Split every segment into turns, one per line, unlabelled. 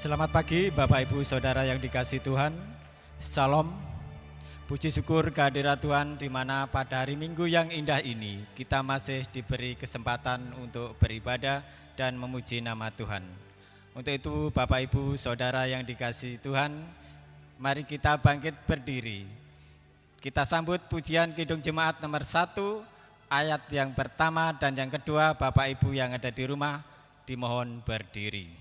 Selamat pagi Bapak Ibu Saudara yang dikasihi Tuhan. Salam. Puji syukur kehadirat Tuhan di mana pada hari Minggu yang indah ini kita masih diberi kesempatan untuk beribadah dan memuji nama Tuhan. Untuk itu Bapak Ibu Saudara yang dikasihi Tuhan, mari kita bangkit berdiri. Kita sambut pujian Kidung Jemaat nomor 1, ayat yang pertama dan yang kedua. Bapak Ibu yang ada di rumah dimohon berdiri.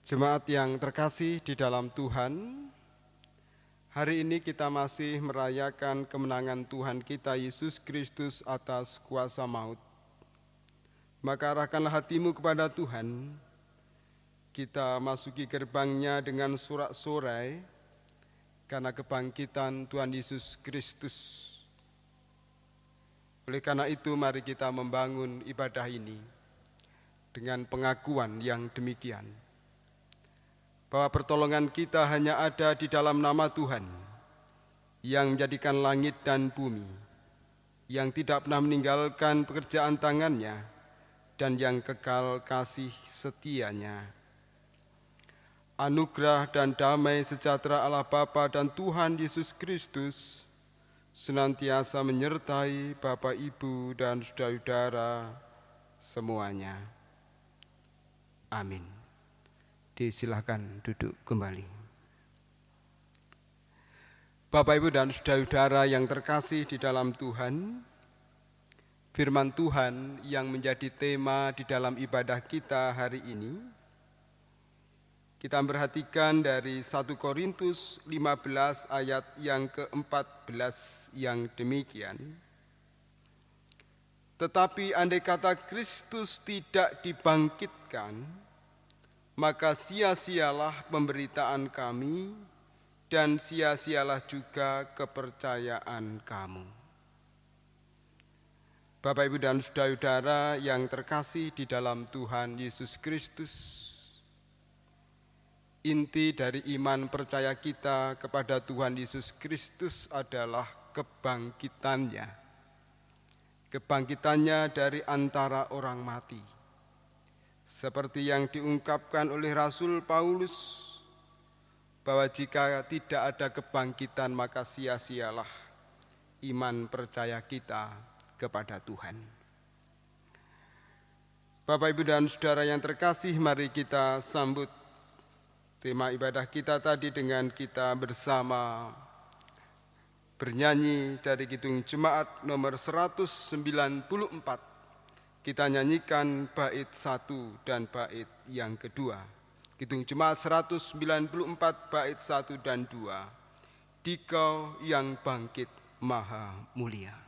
Jemaat yang terkasih di dalam Tuhan, hari ini kita masih merayakan kemenangan Tuhan kita Yesus Kristus atas kuasa maut. Maka arahkanlah hatimu kepada Tuhan, kita masuki gerbangnya dengan sorak-sorai karena kebangkitan Tuhan Yesus Kristus. Oleh karena itu mari kita membangun ibadah ini dengan pengakuan yang demikian, bahwa pertolongan kita hanya ada di dalam nama Tuhan yang menjadikan langit dan bumi, yang tidak pernah meninggalkan pekerjaan tangannya dan yang kekal kasih setianya. Anugerah dan damai sejahtera Allah Bapa dan Tuhan Yesus Kristus senantiasa menyertai Bapak, Ibu, dan saudara-saudara semuanya. Amin. Disilahkan duduk kembali. Bapak, Ibu, dan saudara-saudara yang terkasih di dalam Tuhan, firman Tuhan yang menjadi tema di dalam ibadah kita hari ini, kita perhatikan dari 1 Korintus 15 ayat yang ke-14 yang demikian. Tetapi andai kata Kristus tidak dibangkitkan, maka sia-sialah pemberitaan kami, dan sia-sialah juga kepercayaan kamu. Bapak, Ibu, dan saudara-saudara yang terkasih di dalam Tuhan Yesus Kristus, inti dari iman percaya kita kepada Tuhan Yesus Kristus adalah kebangkitannya. Kebangkitannya dari antara orang mati. Seperti yang diungkapkan oleh Rasul Paulus, bahwa jika tidak ada kebangkitan maka sia-sialah iman percaya kita kepada Tuhan. Bapak, Ibu, dan saudara yang terkasih, mari kita sambut tema ibadah kita tadi dengan kita bersama bernyanyi dari Kidung Jemaat nomor 194. Kita nyanyikan bait 1 dan bait yang kedua. Kidung Jemaat 194 bait 1 dan 2. Dikau yang bangkit maha mulia.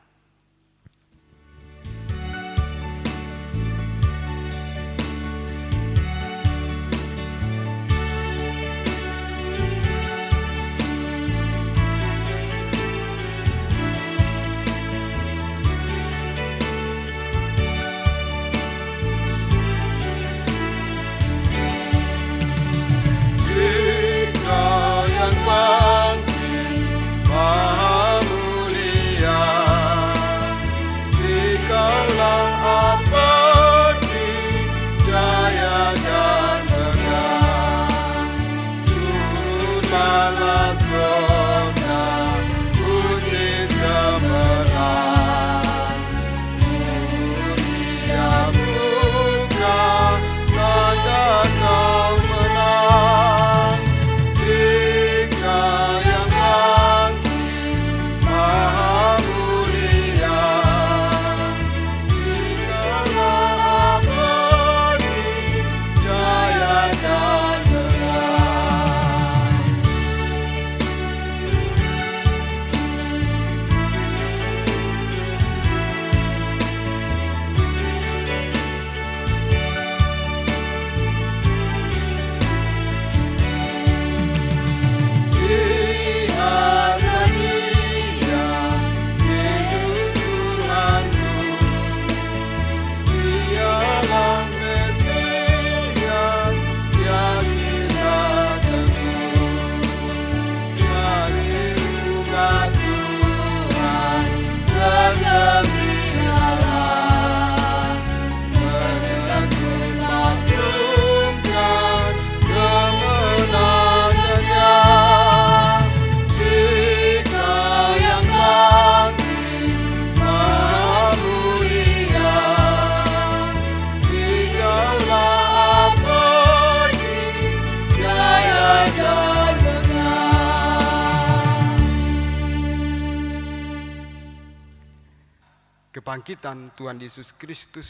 Kebangkitan Tuhan Yesus Kristus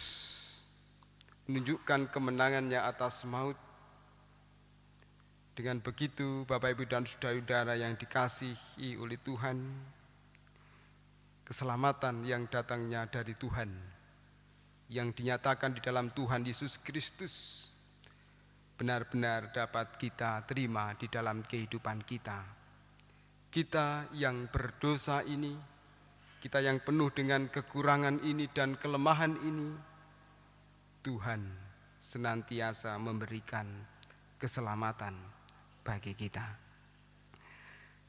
menunjukkan kemenangannya atas maut. Dengan begitu, Bapak, Ibu, dan saudara-saudara yang dikasihi oleh Tuhan, keselamatan yang datangnya dari Tuhan, yang dinyatakan di dalam Tuhan Yesus Kristus, benar-benar dapat kita terima di dalam kehidupan kita. Kita yang berdosa ini, kita yang penuh dengan kekurangan ini dan kelemahan ini, Tuhan senantiasa memberikan keselamatan bagi kita.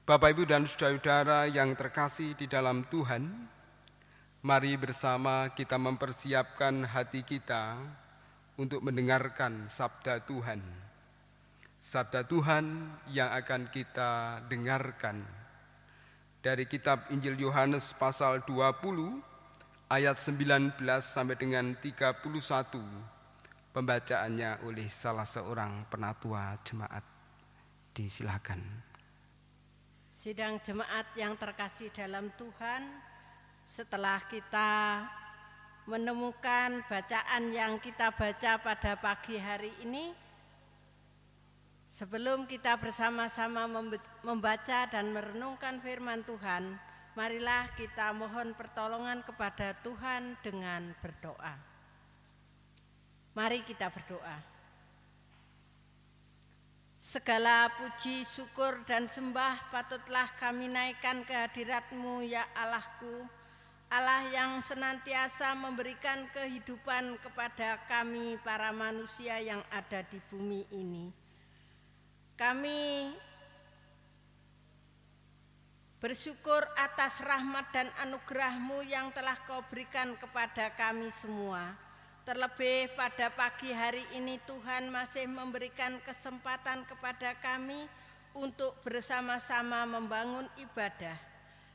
Bapak, Ibu, dan saudara-saudara yang terkasih di dalam Tuhan, mari bersama kita mempersiapkan hati kita untuk mendengarkan sabda Tuhan. Sabda Tuhan yang akan kita dengarkan dari kitab Injil Yohanes pasal 20 ayat 19 sampai dengan 31. Pembacaannya oleh salah seorang penatua jemaat. Disilakan.
Sidang jemaat yang terkasih dalam Tuhan, setelah kita menemukan bacaan yang kita baca pada pagi hari ini, sebelum kita bersama-sama membaca dan merenungkan firman Tuhan, marilah kita mohon pertolongan kepada Tuhan dengan berdoa. Mari kita berdoa. Segala puji, syukur, dan sembah patutlah kami naikkan ke hadirat-Mu ya Allahku, Allah yang senantiasa memberikan kehidupan kepada kami para manusia yang ada di bumi ini. Kami bersyukur atas rahmat dan anugerah-Mu yang telah Kau berikan kepada kami semua. Terlebih pada pagi hari ini Tuhan masih memberikan kesempatan kepada kami untuk bersama-sama membangun ibadah.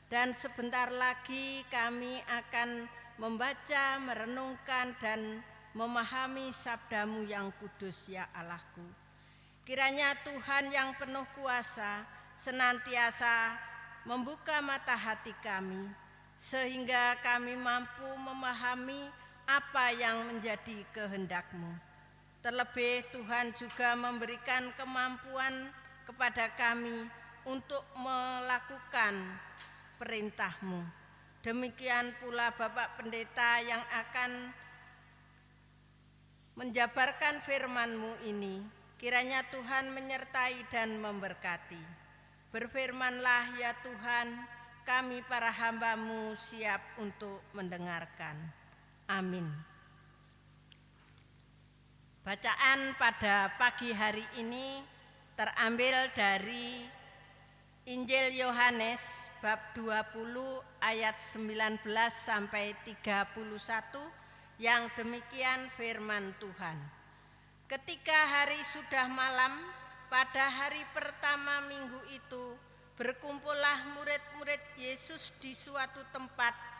Dan sebentar lagi kami akan membaca, merenungkan, dan memahami sabda-Mu yang kudus ya Allahku. Kiranya Tuhan yang penuh kuasa senantiasa membuka mata hati kami, sehingga kami mampu memahami apa yang menjadi kehendak-Mu. Terlebih Tuhan juga memberikan kemampuan kepada kami untuk melakukan perintah-Mu. Demikian pula Bapak Pendeta yang akan menjabarkan firman-Mu ini, kiranya Tuhan menyertai dan memberkati. Berfirmanlah ya Tuhan, kami para hamba-Mu siap untuk mendengarkan. Amin. Bacaan pada pagi hari ini terambil dari Injil Yohanes bab 20 ayat 19 sampai 31 yang demikian firman Tuhan. Ketika hari sudah malam, pada hari pertama minggu itu, berkumpullah murid-murid Yesus di suatu tempat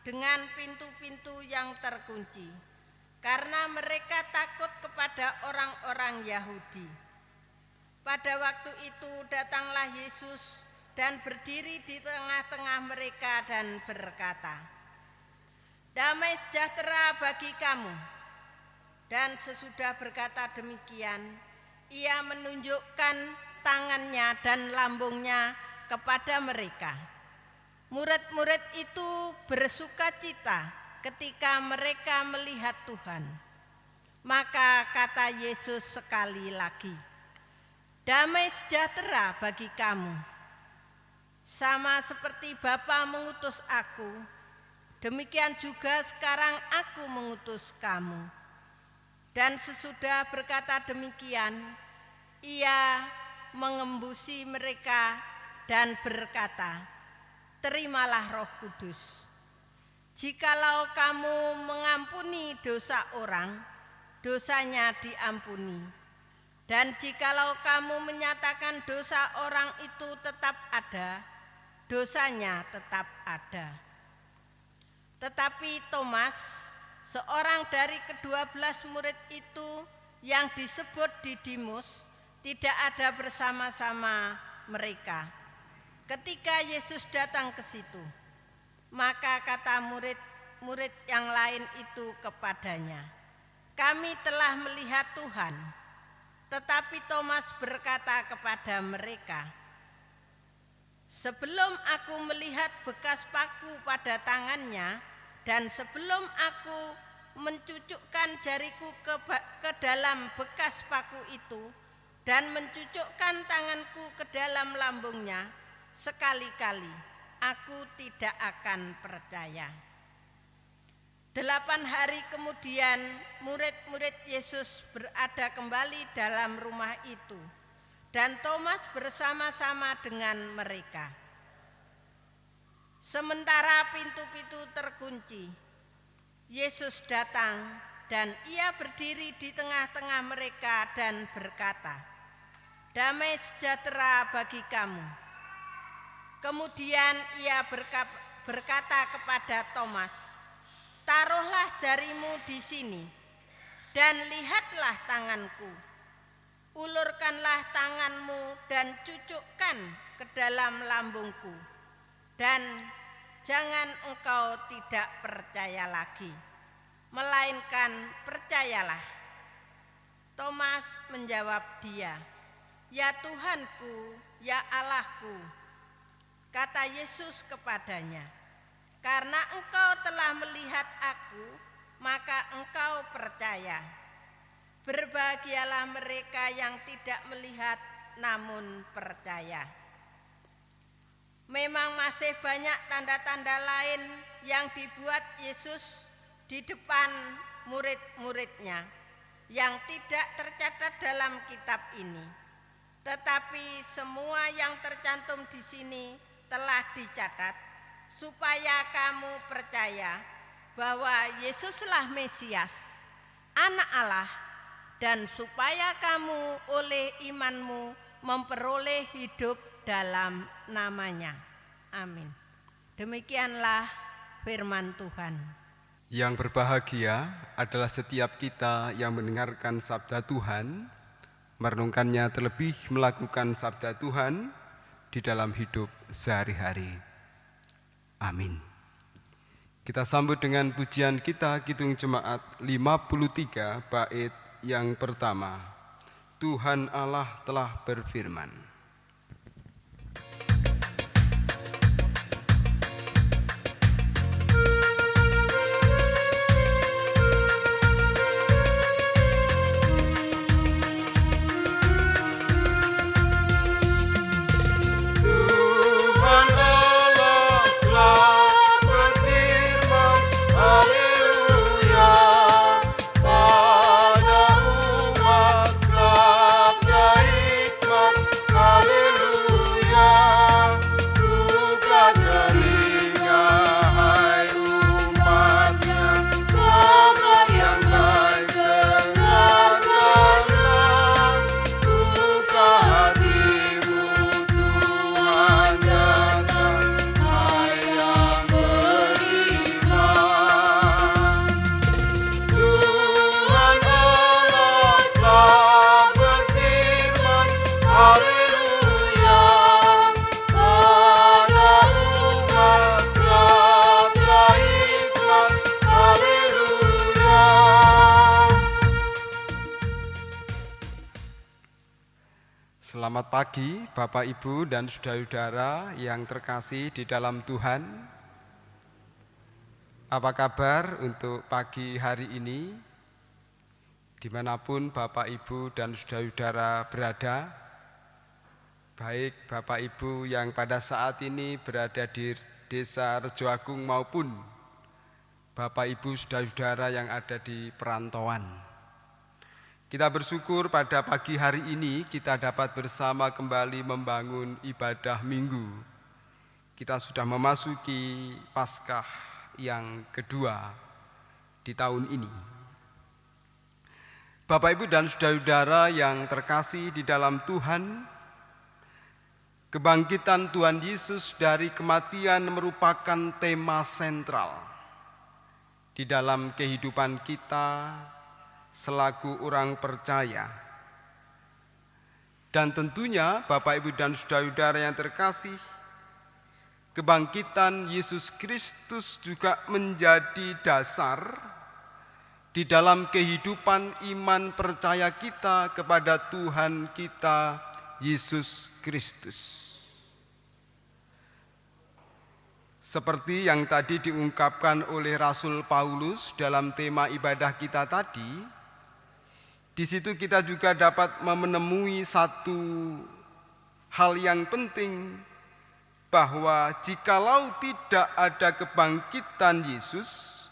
dengan pintu-pintu yang terkunci, karena mereka takut kepada orang-orang Yahudi. Pada waktu itu datanglah Yesus dan berdiri di tengah-tengah mereka dan berkata, "Damai sejahtera bagi kamu." Dan sesudah berkata demikian, ia menunjukkan tangannya dan lambungnya kepada mereka. Murid-murid itu bersukacita ketika mereka melihat Tuhan. Maka kata Yesus sekali lagi, "Damai sejahtera bagi kamu. Sama seperti Bapa mengutus aku, demikian juga sekarang aku mengutus kamu." Dan sesudah berkata demikian, ia mengembusi mereka dan berkata, "Terimalah Roh Kudus. Jikalau kamu mengampuni dosa orang, dosanya diampuni. Dan jikalau kamu menyatakan dosa orang itu tetap ada, dosanya tetap ada." Tetapi Thomas, seorang dari ke-12 murid itu yang disebut Didimus, tidak ada bersama-sama mereka ketika Yesus datang ke situ. Maka kata murid-murid yang lain itu kepadanya, "Kami telah melihat Tuhan." Tetapi Thomas berkata kepada mereka, "Sebelum aku melihat bekas paku pada tangannya, dan sebelum aku mencucukkan jariku ke dalam bekas paku itu, dan mencucukkan tanganku ke dalam lambungnya, sekali-kali aku tidak akan percaya." 8 hari kemudian murid-murid Yesus berada kembali dalam rumah itu, dan Thomas bersama-sama dengan mereka. Sementara pintu-pintu terkunci, Yesus datang dan ia berdiri di tengah-tengah mereka dan berkata, "Damai sejahtera bagi kamu." Kemudian ia berkata kepada Thomas, "Taruhlah jarimu di sini dan lihatlah tanganku. Ulurkanlah tanganmu dan cucukkan ke dalam lambungku, dan jangan engkau tidak percaya lagi, melainkan percayalah. Thomas menjawab dia, "Ya Tuhanku, ya Allahku." Kata Yesus kepadanya, "Karena engkau telah melihat aku, maka engkau percaya. Berbahagialah mereka yang tidak melihat namun percaya." Memang masih banyak tanda-tanda lain yang dibuat Yesus di depan murid-muridnya yang tidak tercatat dalam kitab ini. Tetapi semua yang tercantum di sini telah dicatat supaya kamu percaya bahwa Yesuslah Mesias, Anak Allah, dan supaya kamu oleh imanmu memperoleh hidup dalam namanya. Amin. Demikianlah firman Tuhan.
Yang berbahagia adalah setiap kita yang mendengarkan sabda Tuhan, merenungkannya, terlebih melakukan sabda Tuhan di dalam hidup sehari-hari. Amin. Kita sambut dengan pujian kita, Kidung Jemaat 53 bait yang pertama. Tuhan Allah telah berfirman. Selamat pagi Bapak, Ibu, dan saudara-saudara yang terkasih di dalam Tuhan. Apa kabar untuk pagi hari ini? Dimanapun Bapak, Ibu, dan saudara-saudara berada, baik Bapak Ibu yang pada saat ini berada di Desa Rejo Agung maupun Bapak Ibu saudara-saudara yang ada di perantauan. Kita bersyukur pada pagi hari ini kita dapat bersama kembali membangun ibadah minggu. Kita sudah memasuki Paskah yang kedua di tahun ini. Bapak, Ibu, dan saudara-saudara yang terkasih di dalam Tuhan, kebangkitan Tuhan Yesus dari kematian merupakan tema sentral di dalam kehidupan kita selaku orang percaya. Dan tentunya Bapak, Ibu, dan saudara-saudara yang terkasih, kebangkitan Yesus Kristus juga menjadi dasar di dalam kehidupan iman percaya kita kepada Tuhan kita Yesus Kristus. Seperti yang tadi diungkapkan oleh Rasul Paulus dalam tema ibadah kita tadi, di situ kita juga dapat menemui satu hal yang penting, bahwa jikalau tidak ada kebangkitan Yesus,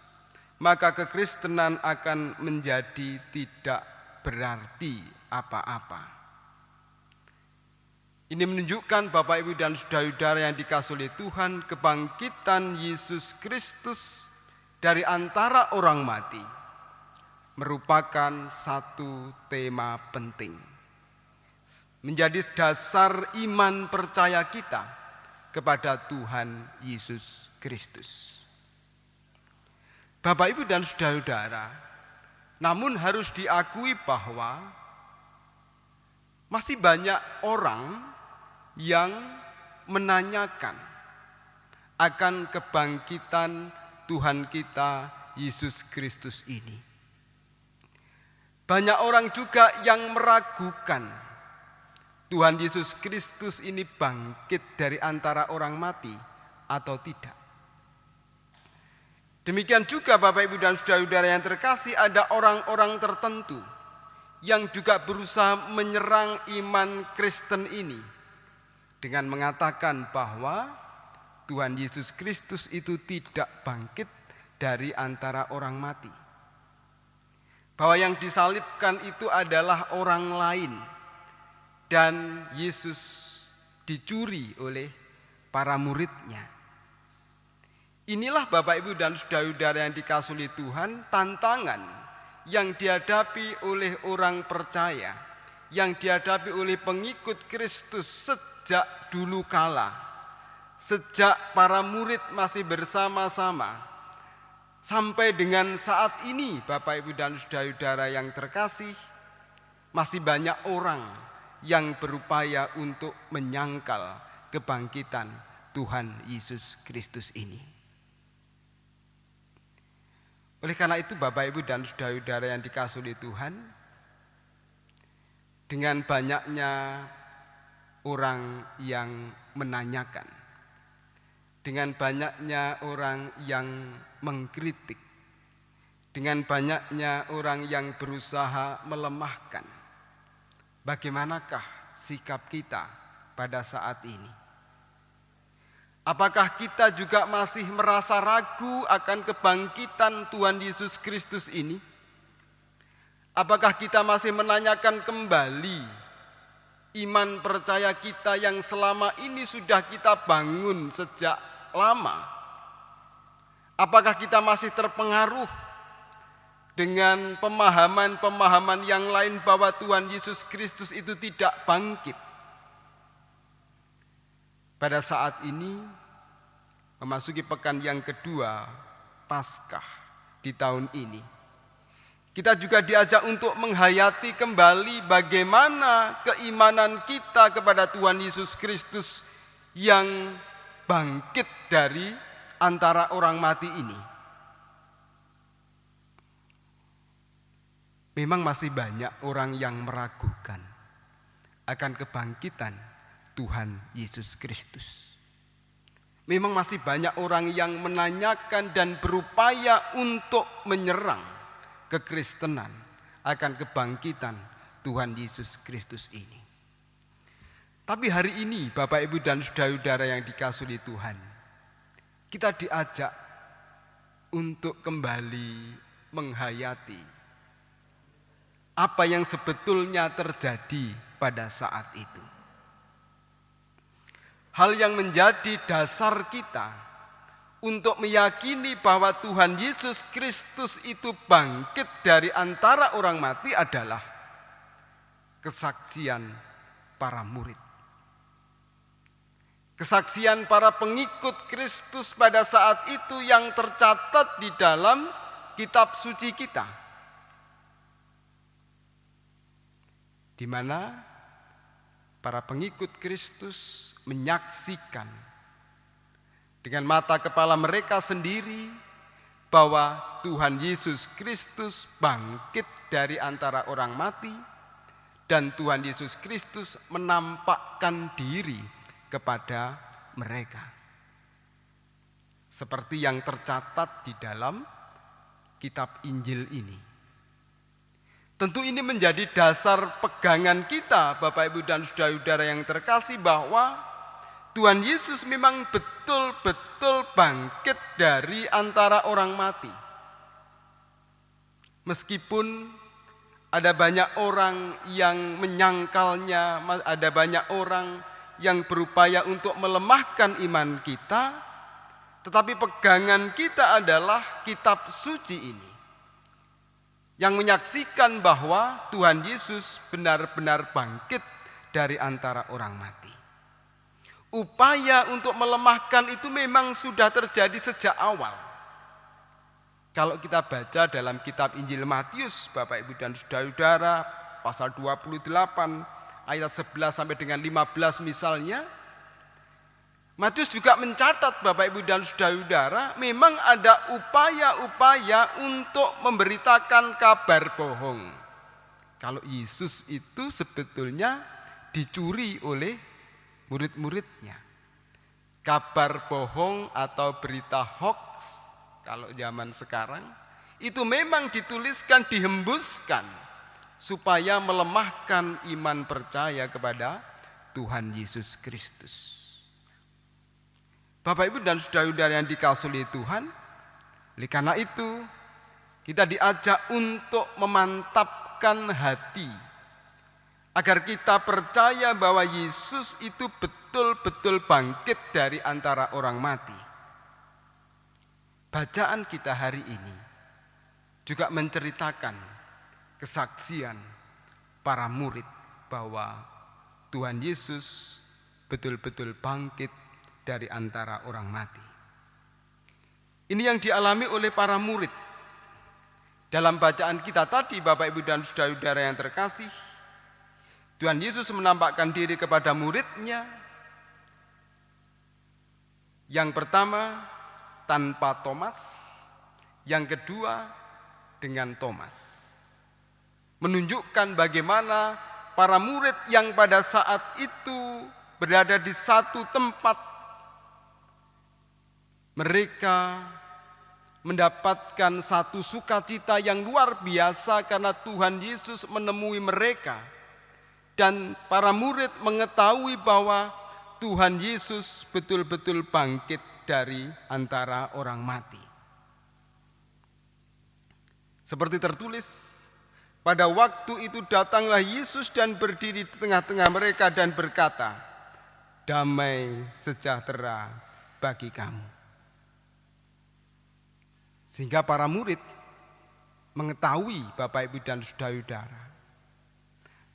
maka kekristenan akan menjadi tidak berarti apa-apa. Ini menunjukkan Bapak, Ibu, dan saudara-saudara yang dikasihi oleh Tuhan, kebangkitan Yesus Kristus dari antara orang mati merupakan satu tema penting, menjadi dasar iman percaya kita kepada Tuhan Yesus Kristus. Bapak, Ibu, dan saudara-saudara, namun harus diakui bahwa masih banyak orang yang menanyakan akan kebangkitan Tuhan kita Yesus Kristus ini. Banyak orang juga yang meragukan Tuhan Yesus Kristus ini bangkit dari antara orang mati atau tidak. Demikian juga Bapak Ibu dan saudara-saudara yang terkasih, ada orang-orang tertentu yang juga berusaha menyerang iman Kristen ini dengan mengatakan bahwa Tuhan Yesus Kristus itu tidak bangkit dari antara orang mati. Bahwa yang disalibkan itu adalah orang lain dan Yesus dicuri oleh para muridnya. Inilah Bapak Ibu dan saudara-saudara yang dikasihi Tuhan, tantangan yang dihadapi oleh orang percaya, yang dihadapi oleh pengikut Kristus sejak dulu kala, sejak para murid masih bersama-sama, sampai dengan saat ini Bapak Ibu dan saudara-saudara yang terkasih, masih banyak orang yang berupaya untuk menyangkal kebangkitan Tuhan Yesus Kristus ini. Oleh karena itu Bapak Ibu dan saudara-saudara yang dikasihi Tuhan, dengan banyaknya orang yang menanyakan, dengan banyaknya orang yang mengkritik, dengan banyaknya orang yang berusaha melemahkan, bagaimanakah sikap kita pada saat ini? Apakah kita juga masih merasa ragu akan kebangkitan Tuhan Yesus Kristus ini? Apakah kita masih menanyakan kembali iman percaya kita yang selama ini sudah kita bangun sejak lama? Apakah kita masih terpengaruh dengan pemahaman-pemahaman yang lain bahwa Tuhan Yesus Kristus itu tidak bangkit? Pada saat ini memasuki pekan yang kedua Paskah di tahun ini, kita juga diajak untuk menghayati kembali bagaimana keimanan kita kepada Tuhan Yesus Kristus yang bangkit dari antara orang mati ini. Memang masih banyak orang yang meragukan akan kebangkitan Tuhan Yesus Kristus. Memang masih banyak orang yang menanyakan dan berupaya untuk menyerang kekristenan akan kebangkitan Tuhan Yesus Kristus ini. Tapi hari ini Bapak Ibu dan saudara-saudara yang dikasihi Tuhan, kita diajak untuk kembali menghayati apa yang sebetulnya terjadi pada saat itu. Hal yang menjadi dasar kita untuk meyakini bahwa Tuhan Yesus Kristus itu bangkit dari antara orang mati adalah kesaksian para murid. Kesaksian para pengikut Kristus pada saat itu yang tercatat di dalam kitab suci kita, di mana para pengikut Kristus menyaksikan dengan mata kepala mereka sendiri bahwa Tuhan Yesus Kristus bangkit dari antara orang mati dan Tuhan Yesus Kristus menampakkan diri kepada mereka. Seperti yang tercatat di dalam kitab Injil ini. Tentu ini menjadi dasar pegangan kita Bapak Ibu dan saudara-saudara yang terkasih bahwa Tuhan Yesus memang betul-betul bangkit dari antara orang mati. Meskipun ada banyak orang yang menyangkalnya, ada banyak orang yang berupaya untuk melemahkan iman kita, tetapi pegangan kita adalah kitab suci ini yang menyaksikan bahwa Tuhan Yesus benar-benar bangkit dari antara orang mati. Upaya untuk melemahkan itu memang sudah terjadi sejak awal. Kalau kita baca dalam kitab Injil Matius, Bapak Ibu dan saudara-saudara, pasal 28 ayat 11 sampai dengan 15 misalnya, Matius juga mencatat, Bapak Ibu dan Saudara-saudara, memang ada upaya-upaya untuk memberitakan kabar bohong. Kalau Yesus itu sebetulnya dicuri oleh murid-muridnya. Kabar bohong atau berita hoax, kalau zaman sekarang, itu memang dituliskan, dihembuskan, supaya melemahkan iman percaya kepada Tuhan Yesus Kristus. Bapak Ibu dan saudara-saudara yang dikasihi oleh Tuhan, oleh karena itu kita diajak untuk memantapkan hati agar kita percaya bahwa Yesus itu betul-betul bangkit dari antara orang mati. Bacaan kita hari ini juga menceritakan kesaksian para murid bahwa Tuhan Yesus betul-betul bangkit dari antara orang mati. Ini yang dialami oleh para murid. Dalam bacaan kita tadi, Bapak Ibu dan saudara-saudara yang terkasih, Tuhan Yesus menampakkan diri kepada muridnya. Yang pertama tanpa Thomas, yang kedua dengan Thomas. Menunjukkan bagaimana para murid yang pada saat itu berada di satu tempat, mereka mendapatkan satu sukacita yang luar biasa karena Tuhan Yesus menemui mereka. Dan para murid mengetahui bahwa Tuhan Yesus betul-betul bangkit dari antara orang mati. Seperti tertulis, pada waktu itu datanglah Yesus dan berdiri di tengah-tengah mereka dan berkata, "Damai sejahtera bagi kamu." Sehingga para murid mengetahui, Bapak Ibu dan saudara-saudara,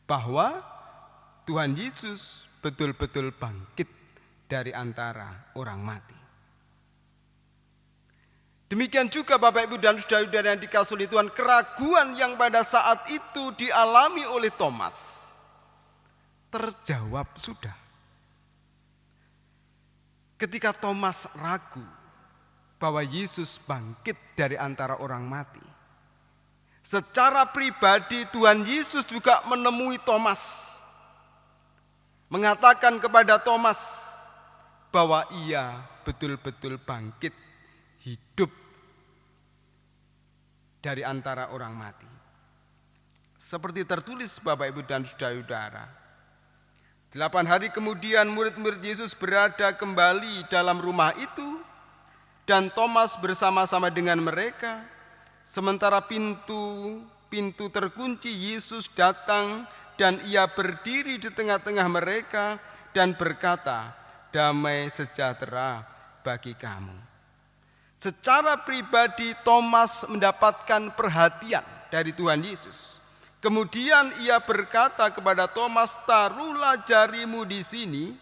bahwa Tuhan Yesus betul-betul bangkit dari antara orang mati. Demikian juga Bapak Ibu dan saudara-saudara yang dikasihi oleh Tuhan, keraguan yang pada saat itu dialami oleh Thomas terjawab sudah. Ketika Thomas ragu bahwa Yesus bangkit dari antara orang mati, secara pribadi Tuhan Yesus juga menemui Thomas, mengatakan kepada Thomas bahwa ia betul-betul bangkit, hidup dari antara orang mati. Seperti tertulis, Bapak Ibu dan saudara-saudara, 8 hari kemudian murid-murid Yesus berada kembali dalam rumah itu, dan Thomas bersama-sama dengan mereka. Sementara pintu terkunci, Yesus datang dan ia berdiri di tengah-tengah mereka dan berkata, "Damai sejahtera bagi kamu." Secara pribadi Thomas mendapatkan perhatian dari Tuhan Yesus. Kemudian ia berkata kepada Thomas, "Taruhlah jarimu di sini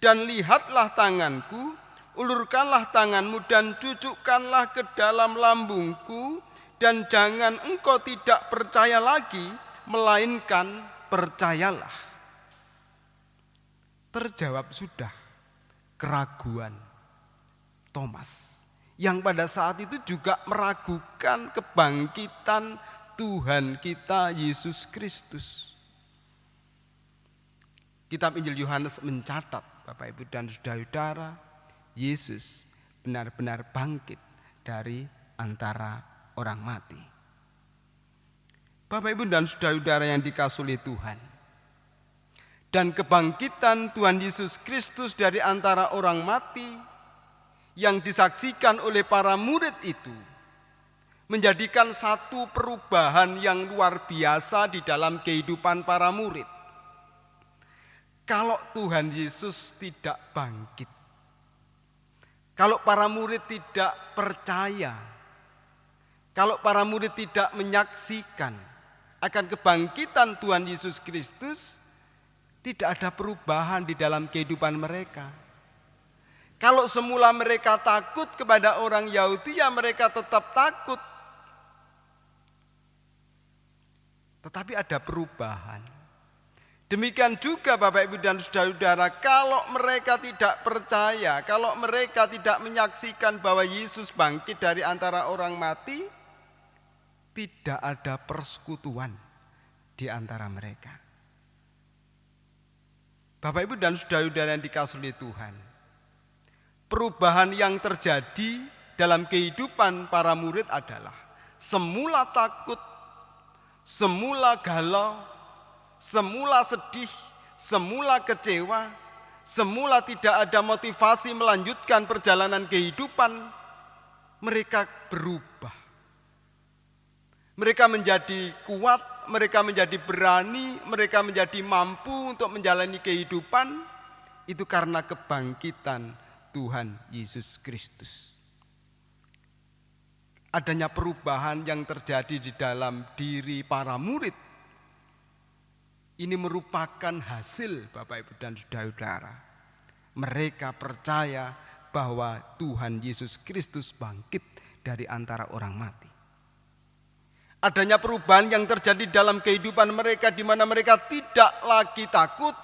dan lihatlah tanganku, ulurkanlah tanganmu dan cucukkanlah ke dalam lambungku, dan jangan engkau tidak percaya lagi, melainkan percayalah." Terjawab sudah keraguan Thomas, yang pada saat itu juga meragukan kebangkitan Tuhan kita Yesus Kristus. Kitab Injil Yohanes mencatat, Bapak Ibu dan saudara-saudara, Yesus benar-benar bangkit dari antara orang mati. Bapak Ibu dan saudara-saudara yang dikasihi oleh Tuhan, dan kebangkitan Tuhan Yesus Kristus dari antara orang mati yang disaksikan oleh para murid itu menjadikan satu perubahan yang luar biasa di dalam kehidupan para murid. Kalau Tuhan Yesus tidak bangkit, kalau para murid tidak percaya, kalau para murid tidak menyaksikan akan kebangkitan Tuhan Yesus Kristus, tidak ada perubahan di dalam kehidupan mereka. Kalau semula mereka takut kepada orang Yahudi, ya mereka tetap takut. Tetapi ada perubahan. Demikian juga Bapak Ibu dan Saudara-saudara, kalau mereka tidak percaya, kalau mereka tidak menyaksikan bahwa Yesus bangkit dari antara orang mati, tidak ada persekutuan di antara mereka. Bapak Ibu dan Saudara-saudara yang dikasihi oleh Tuhan, perubahan yang terjadi dalam kehidupan para murid adalah semula takut, semula galau, semula sedih, semula kecewa, semula tidak ada motivasi melanjutkan perjalanan kehidupan, mereka berubah. Mereka menjadi kuat, mereka menjadi berani, mereka menjadi mampu untuk menjalani kehidupan. Itu karena kebangkitan Tuhan Yesus Kristus. Adanya perubahan yang terjadi di dalam diri para murid. Ini merupakan hasil Bapak Ibu dan Saudara-saudara. Mereka percaya bahwa Tuhan Yesus Kristus bangkit dari antara orang mati. Adanya perubahan yang terjadi dalam kehidupan mereka di mana mereka tidak lagi takut,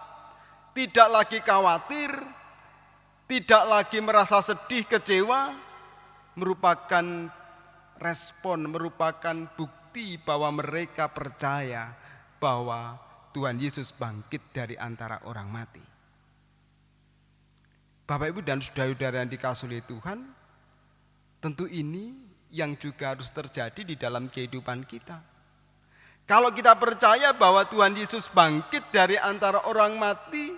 tidak lagi khawatir, tidak lagi merasa sedih, kecewa, merupakan respon, merupakan bukti bahwa mereka percaya bahwa Tuhan Yesus bangkit dari antara orang mati. Bapak Ibu dan saudara-saudara yang dikasihi oleh Tuhan, tentu ini yang juga harus terjadi di dalam kehidupan kita. Kalau kita percaya bahwa Tuhan Yesus bangkit dari antara orang mati,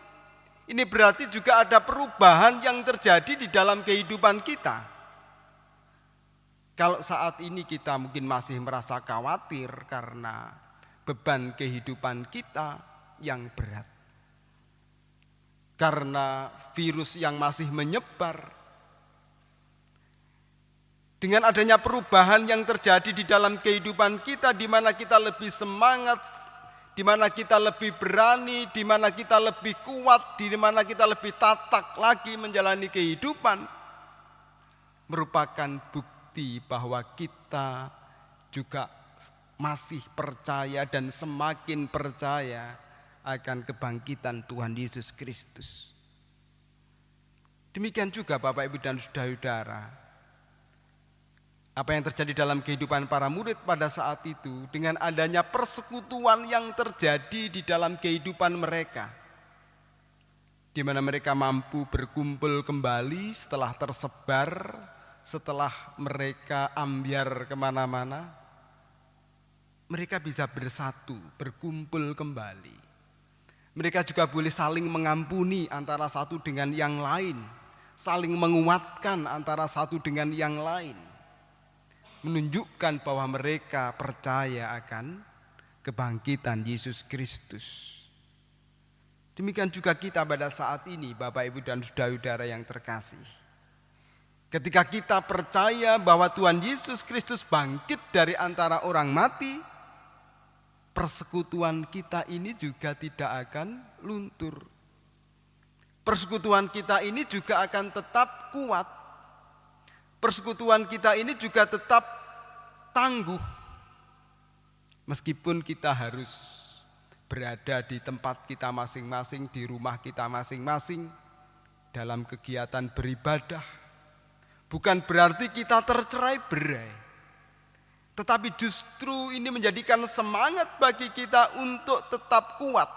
ini berarti juga ada perubahan yang terjadi di dalam kehidupan kita. Kalau saat ini kita mungkin masih merasa khawatir karena beban kehidupan kita yang berat, karena virus yang masih menyebar. Dengan adanya perubahan yang terjadi di dalam kehidupan kita, di mana kita lebih semangat, di mana kita lebih berani, di mana kita lebih kuat, di mana kita lebih tatak lagi menjalani kehidupan, merupakan bukti bahwa kita juga masih percaya dan semakin percaya akan kebangkitan Tuhan Yesus Kristus. Demikian juga Bapak Ibu dan saudara-saudara, apa yang terjadi dalam kehidupan para murid pada saat itu dengan adanya persekutuan yang terjadi di dalam kehidupan mereka, di mana mereka mampu berkumpul kembali setelah tersebar, setelah mereka ambyar kemana-mana. Mereka bisa bersatu, berkumpul kembali. Mereka juga boleh saling mengampuni antara satu dengan yang lain, saling menguatkan antara satu dengan yang lain, menunjukkan bahwa mereka percaya akan kebangkitan Yesus Kristus. Demikian juga kita pada saat ini, Bapak Ibu dan saudara-saudara yang terkasih. Ketika kita percaya bahwa Tuhan Yesus Kristus bangkit dari antara orang mati, persekutuan kita ini juga tidak akan luntur. Persekutuan kita ini juga akan tetap kuat. Persekutuan kita ini juga tetap tangguh. Meskipun kita harus berada di tempat kita masing-masing, di rumah kita masing-masing, dalam kegiatan beribadah, bukan berarti kita tercerai-berai. Tetapi justru ini menjadikan semangat bagi kita untuk tetap kuat,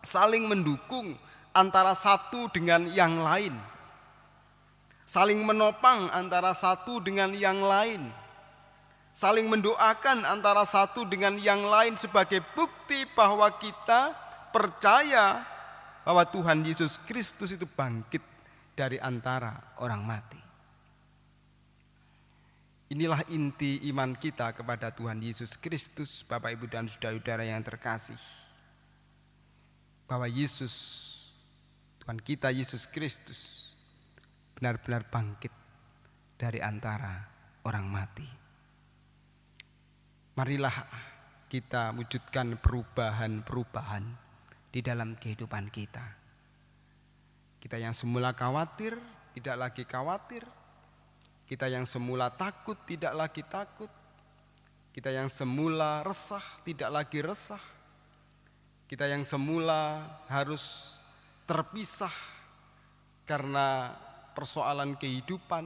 saling mendukung antara satu dengan yang lain, saling menopang antara satu dengan yang lain, saling mendoakan antara satu dengan yang lain sebagai bukti bahwa kita percaya bahwa Tuhan Yesus Kristus itu bangkit dari antara orang mati. Inilah inti iman kita kepada Tuhan Yesus Kristus, Bapak Ibu dan saudara-saudara yang terkasih. Bahwa Yesus, Tuhan kita Yesus Kristus, benar-benar bangkit dari antara orang mati. Marilah kita wujudkan perubahan-perubahan di dalam kehidupan kita. Kita yang semula khawatir, tidak lagi khawatir. Kita yang semula takut tidak lagi takut. Kita yang semula resah tidak lagi resah. Kita yang semula harus terpisah karena persoalan kehidupan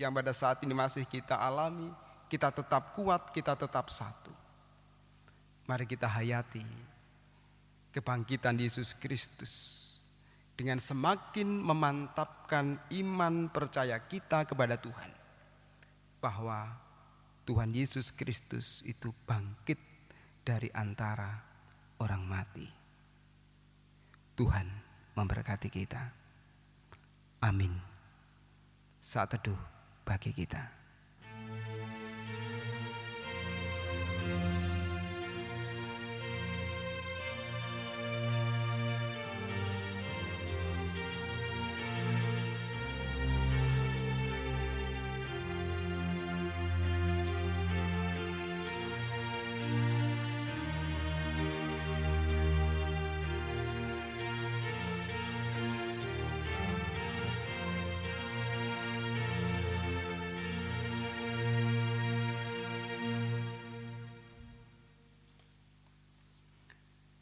yang pada saat ini masih kita alami, kita tetap kuat, kita tetap satu. Mari kita hayati kebangkitan Yesus Kristus dengan semakin memantapkan iman percaya kita kepada Tuhan, bahwa Tuhan Yesus Kristus itu bangkit dari antara orang mati. Tuhan memberkati kita. Amin. Saat teduh bagi kita.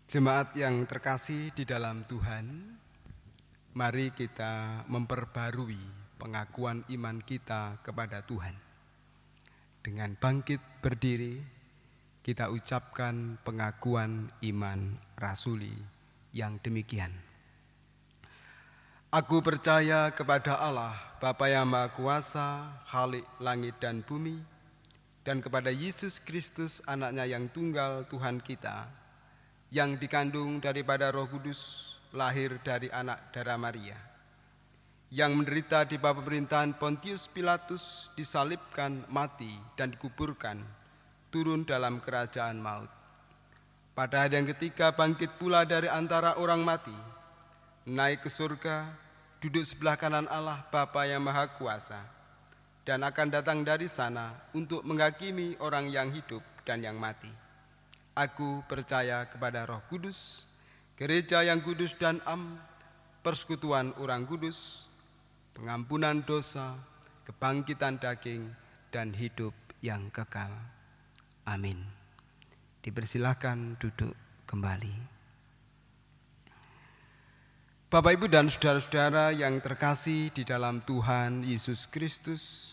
Jemaat yang terkasih di dalam Tuhan, mari kita memperbarui pengakuan iman kita kepada Tuhan. Dengan bangkit berdiri, kita ucapkan pengakuan iman rasuli yang demikian. Aku percaya kepada Allah, Bapa yang Maha Kuasa, Khalik langit dan bumi, dan kepada Yesus Kristus, anaknya yang tunggal Tuhan kita, yang dikandung daripada Roh Kudus, lahir dari anak darah Maria, yang menderita di bawah pemerintahan Pontius Pilatus, disalibkan, mati, dan dikuburkan, turun dalam kerajaan maut. Pada hari yang ketiga bangkit pula dari antara orang mati, naik ke surga, duduk sebelah kanan Allah Bapa yang Maha Kuasa, dan akan datang dari sana untuk menghakimi orang yang hidup dan yang mati. Aku percaya kepada Roh Kudus, gereja yang kudus dan persekutuan orang kudus, pengampunan dosa, kebangkitan daging, dan hidup yang kekal. Amin. Dipersilahkan duduk kembali. Bapak, Ibu, dan saudara-saudara yang terkasih di dalam Tuhan Yesus Kristus,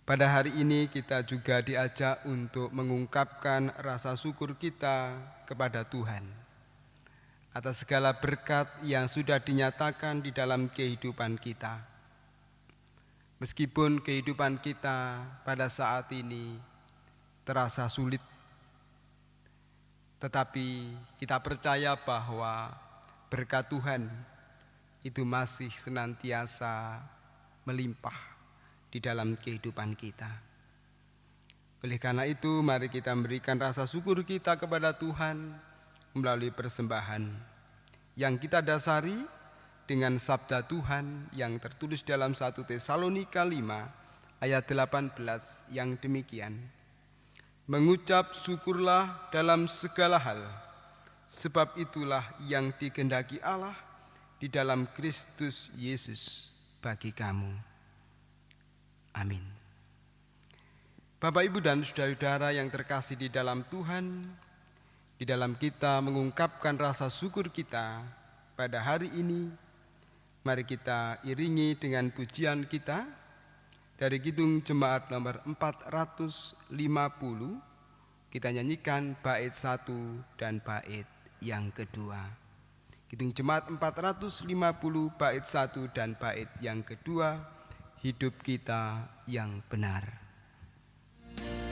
pada hari ini kita juga diajak untuk mengungkapkan rasa syukur kita kepada Tuhan atas segala berkat yang sudah dinyatakan di dalam kehidupan kita. Meskipun kehidupan kita pada saat ini terasa sulit, tetapi kita percaya bahwa berkat Tuhan itu masih senantiasa melimpah di dalam kehidupan kita. Oleh karena itu, mari kita memberikan rasa syukur kita kepada Tuhan melalui persembahan yang kita dasari dengan sabda Tuhan yang tertulis dalam 1 Tesalonika 5 ayat 18 yang demikian. Mengucap syukurlah dalam segala hal, sebab itulah yang dikehendaki Allah di dalam Kristus Yesus bagi kamu. Amin. Bapak, Ibu, dan saudara-saudara yang terkasih di dalam Tuhan, di dalam kita mengungkapkan rasa syukur kita pada hari ini, mari kita iringi dengan pujian kita dari Kidung Jemaat nomor 450. Kita nyanyikan bait 1 dan bait yang kedua. Kidung Jemaat 450 bait 1 dan bait yang kedua. Hidup kita yang benar.
Harus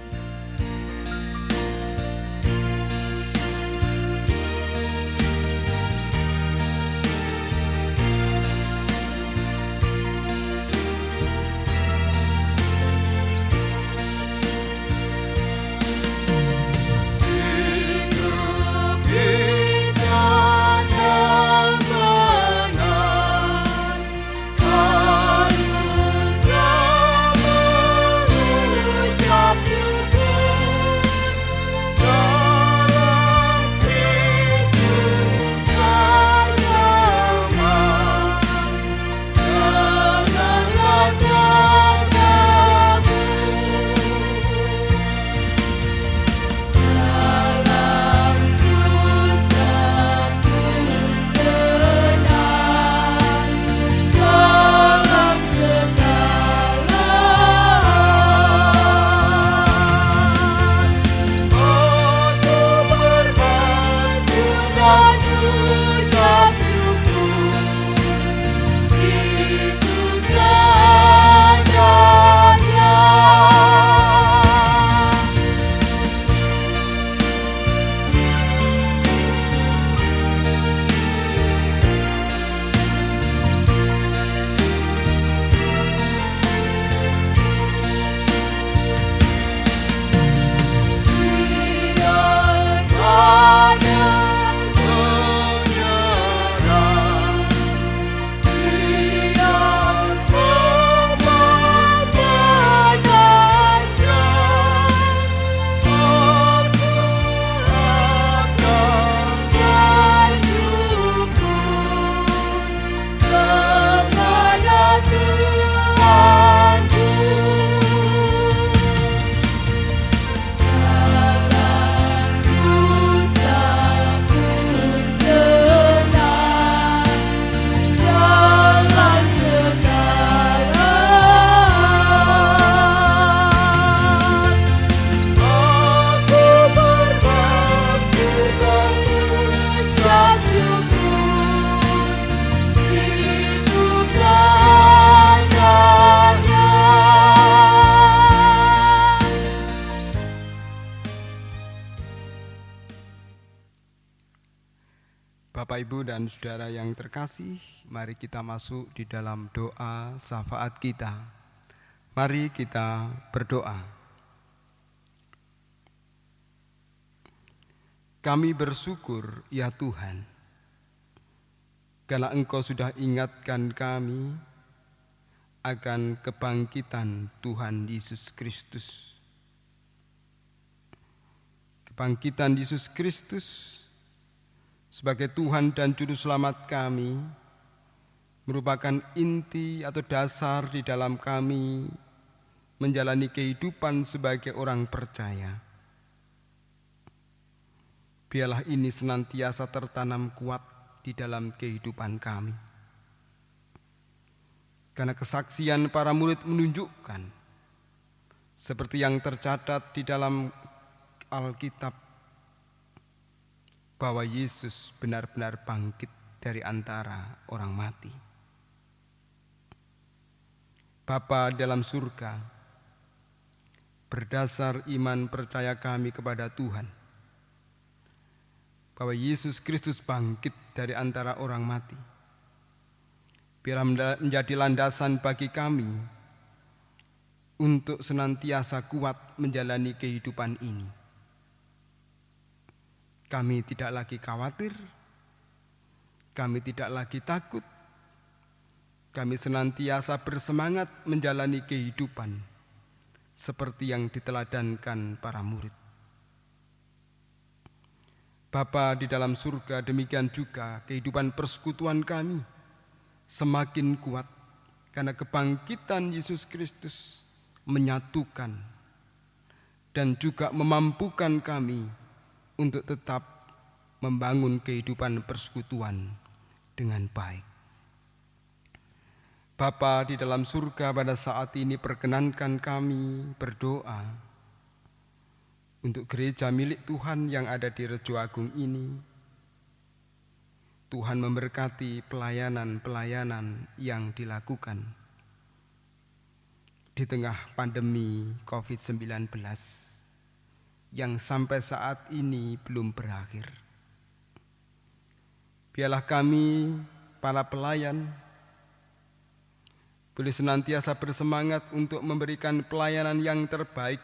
Bapak, Ibu, dan Saudara yang terkasih, mari kita masuk di dalam doa syafaat kita. Mari kita berdoa. Kami bersyukur, ya Tuhan, karena Engkau sudah ingatkan kami akan kebangkitan Tuhan Yesus Kristus. Kebangkitan Yesus Kristus sebagai Tuhan dan Juru Selamat kami merupakan inti atau dasar di dalam kami menjalani kehidupan sebagai orang percaya. Biarlah ini senantiasa tertanam kuat di dalam kehidupan kami. Karena kesaksian para murid menunjukkan, seperti yang tercatat di dalam Alkitab, bahwa Yesus benar-benar bangkit dari antara orang mati. Bapa dalam surga, berdasar iman percaya kami kepada Tuhan, bahwa Yesus Kristus bangkit dari antara orang mati, biarlah menjadi landasan bagi kami untuk senantiasa kuat menjalani kehidupan ini. Kami tidak lagi khawatir, kami tidak lagi takut, kami senantiasa bersemangat menjalani kehidupan seperti yang diteladankan para murid. Bapa di dalam surga, demikian juga kehidupan persekutuan kami semakin kuat karena kebangkitan Yesus Kristus menyatukan dan juga memampukan kami untuk tetap membangun kehidupan persekutuan dengan baik. Bapa di dalam surga, pada saat ini perkenankan kami berdoa untuk gereja milik Tuhan yang ada di Rejo Agung ini. Tuhan memberkati pelayanan-pelayanan yang dilakukan di tengah pandemi COVID-19 yang sampai saat ini belum berakhir. Biarlah kami, para pelayan, boleh senantiasa bersemangat untuk memberikan pelayanan yang terbaik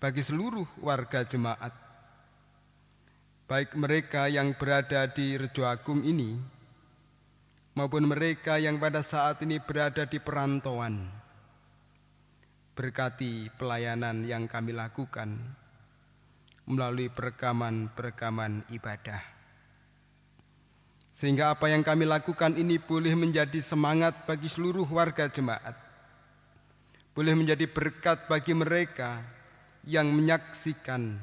bagi seluruh warga jemaat, baik mereka yang berada di Rejo Agung ini, maupun mereka yang pada saat ini berada di perantauan. Berkati pelayanan yang kami lakukan melalui perekaman ibadah, sehingga apa yang kami lakukan ini boleh menjadi semangat bagi seluruh warga jemaat, boleh menjadi berkat bagi mereka yang menyaksikan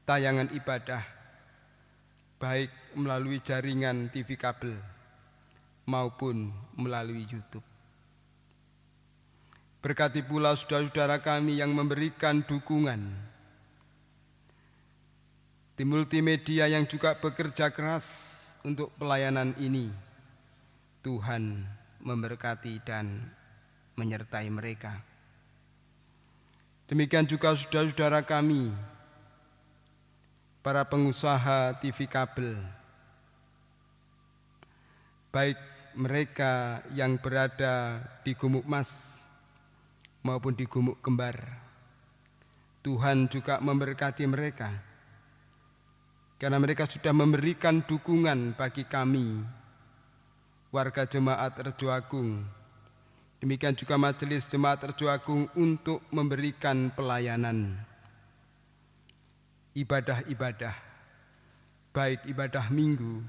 tayangan ibadah, baik melalui jaringan TV kabel maupun melalui YouTube. Berkati pula saudara-saudara kami yang memberikan dukungan, tim multimedia yang juga bekerja keras untuk pelayanan ini. Tuhan memberkati dan menyertai mereka. Demikian juga saudara-saudara kami, para pengusaha TV kabel, baik mereka yang berada di Gumuk Mas maupun di Gumuk Kembar. Tuhan juga memberkati mereka, karena mereka sudah memberikan dukungan bagi kami, warga jemaat Rejo Agung. Demikian juga majelis jemaat Rejo Agung untuk memberikan pelayanan ibadah-ibadah, baik ibadah minggu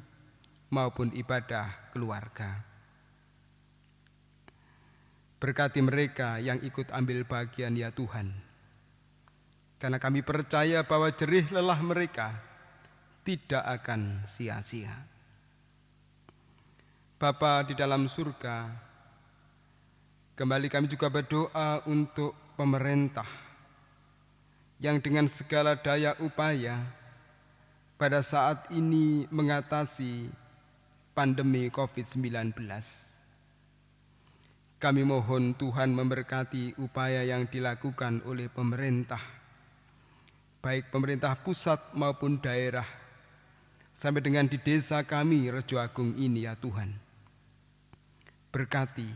maupun ibadah keluarga. Berkati mereka yang ikut ambil bagian, ya Tuhan, karena kami percaya bahwa jerih lelah mereka tidak akan sia-sia. Bapa di dalam surga, kembali kami juga berdoa untuk pemerintah yang dengan segala daya upaya pada saat ini mengatasi pandemi COVID-19. Kami mohon Tuhan memberkati upaya yang dilakukan oleh pemerintah, baik pemerintah pusat maupun daerah, sampai dengan di desa kami Rejo Agung ini ya Tuhan. Berkati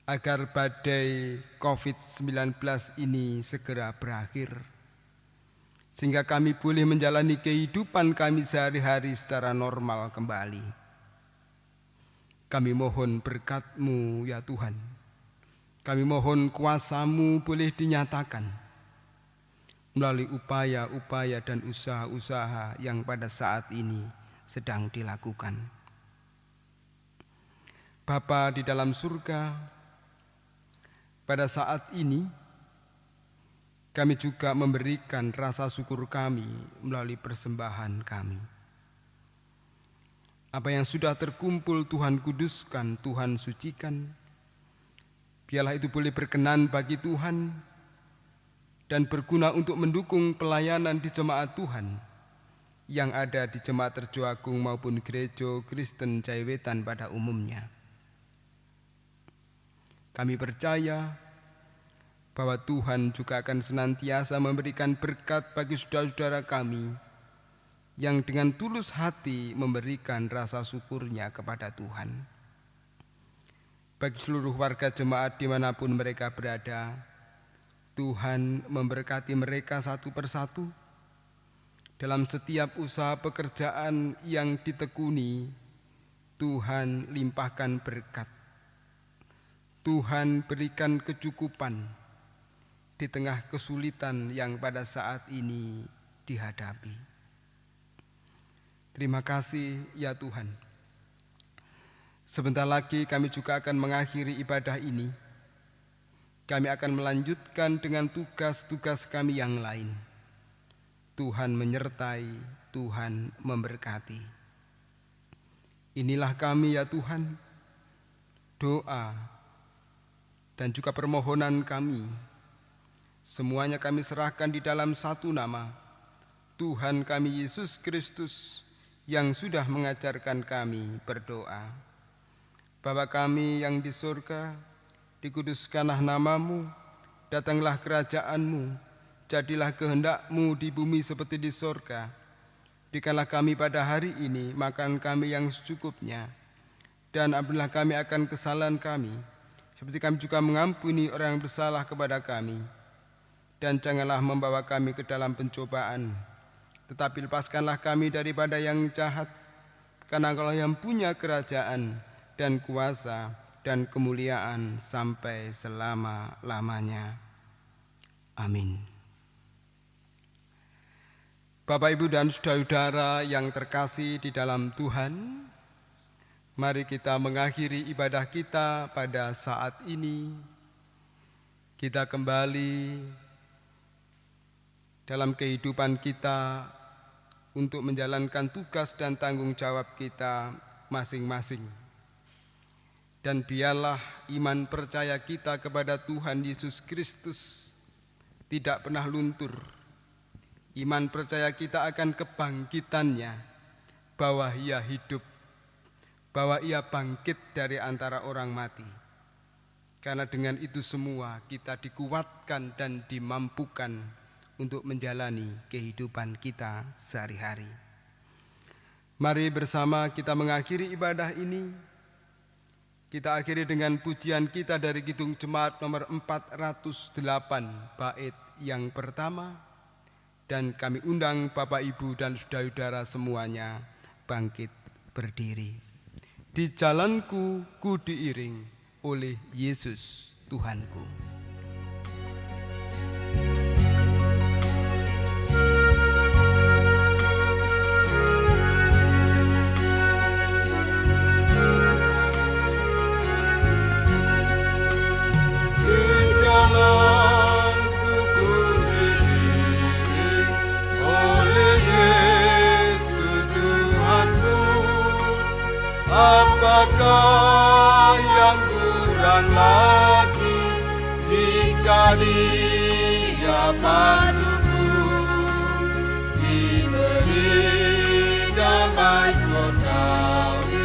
agar badai COVID-19 ini segera berakhir, sehingga kami boleh menjalani kehidupan kami sehari-hari secara normal kembali. Kami mohon berkat-Mu ya Tuhan. Kami mohon kuasa-Mu boleh dinyatakan melalui upaya-upaya dan usaha-usaha yang pada saat ini sedang dilakukan. Bapa di dalam surga, pada saat ini kami juga memberikan rasa syukur kami melalui persembahan kami. Apa yang sudah terkumpul Tuhan kuduskan, Tuhan sucikan. Biarlah itu boleh berkenan bagi Tuhan dan berguna untuk mendukung pelayanan di jemaat Tuhan yang ada di Jemaat Rejo Agung maupun Gereja Kristen Jaiwetan pada umumnya. Kami percaya bahwa Tuhan juga akan senantiasa memberikan berkat bagi saudara-saudara kami yang dengan tulus hati memberikan rasa syukurnya kepada Tuhan. Bagi seluruh warga jemaat dimanapun mereka berada, Tuhan memberkati mereka satu persatu dalam setiap usaha pekerjaan yang ditekuni. Tuhan limpahkan berkat. Tuhan berikan kecukupan di tengah kesulitan yang pada saat ini dihadapi. Terima kasih ya Tuhan. Sebentar lagi kami juga akan mengakhiri ibadah ini. Kami akan melanjutkan dengan tugas-tugas kami yang lain. Tuhan menyertai, Tuhan memberkati. Inilah kami ya Tuhan, doa dan juga permohonan kami. Semuanya kami serahkan di dalam satu nama, Tuhan kami Yesus Kristus yang sudah mengajarkan kami berdoa. Bapa kami yang di surga, dikuduskanlah nama-Mu, datanglah kerajaan-Mu, jadilah kehendak-Mu di bumi seperti di surga. Berikanlah kami pada hari ini makan kami yang secukupnya, dan ampunilah kami akan kesalahan kami, seperti kami juga mengampuni orang yang bersalah kepada kami. Dan janganlah membawa kami ke dalam pencobaan, tetapi lepaskanlah kami daripada yang jahat, karena Engkau yang punya kerajaan dan kuasa dan kemuliaan sampai selama-lamanya. Amin. Bapak, Ibu, dan saudara-saudara yang terkasih di dalam Tuhan, mari kita mengakhiri ibadah kita pada saat ini. Kita kembali dalam kehidupan kita untuk menjalankan tugas dan tanggung jawab kita masing-masing. Dan biarlah iman percaya kita kepada Tuhan Yesus Kristus tidak pernah luntur. Iman percaya kita akan kebangkitannya, bahwa Ia hidup, bahwa Ia bangkit dari antara orang mati. Karena dengan itu semua kita dikuatkan dan dimampukan untuk menjalani kehidupan kita sehari-hari. Mari bersama kita mengakhiri ibadah ini. Kita akhiri dengan pujian kita dari Kidung Jemaat nomor 408, bait yang pertama. Dan kami undang Bapak, Ibu, dan saudara-saudara semuanya bangkit berdiri. Di jalanku ku diiring oleh Yesus Tuhanku.
Apakah yang kurang lagi jika Dia paduku, diberi damai surgawi,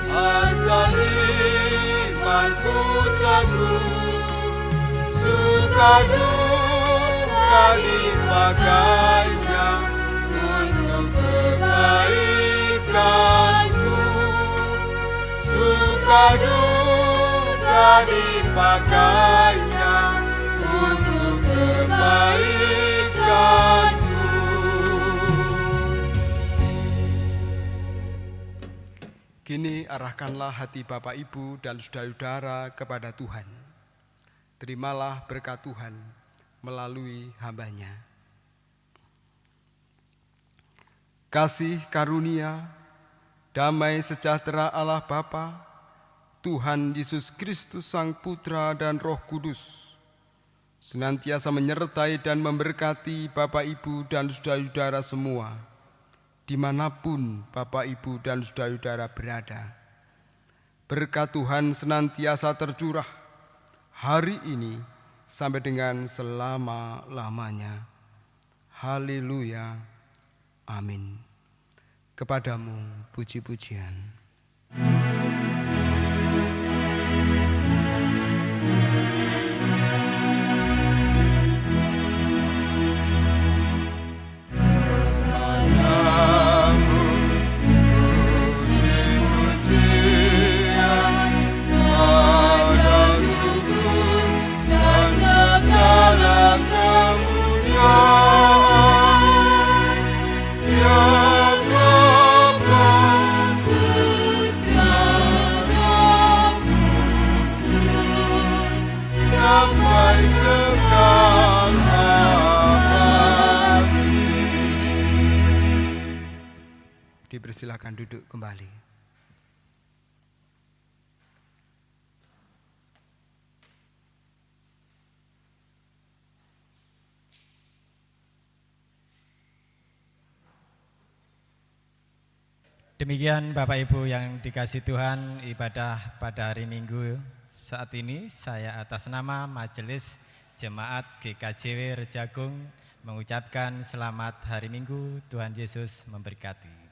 asal iman putraku, suka duka dipakainya untuk kebaikan kebaikanmu, suka duka dipakainya untuk kebaikanmu.
Kini arahkanlah hati Bapak Ibu dan saudara-saudara kepada Tuhan. Terimalah berkat Tuhan melalui hamba-Nya. Kasih karunia, damai sejahtera Allah Bapa, Tuhan Yesus Kristus Sang Putra dan Roh Kudus, senantiasa menyertai dan memberkati Bapak Ibu dan saudara-saudara semua, dimanapun Bapak Ibu dan saudara-saudara berada. Berkat Tuhan senantiasa tercurah hari ini sampai dengan selama-lamanya. Haleluya. Amin. Kepadamu puji-pujian. Dipersilakan duduk kembali.
Demikian Bapak Ibu yang dikasihi Tuhan, ibadah pada hari Minggu saat ini saya atas nama Majelis Jemaat GKJW Rejagung mengucapkan selamat hari Minggu, Tuhan Yesus memberkati.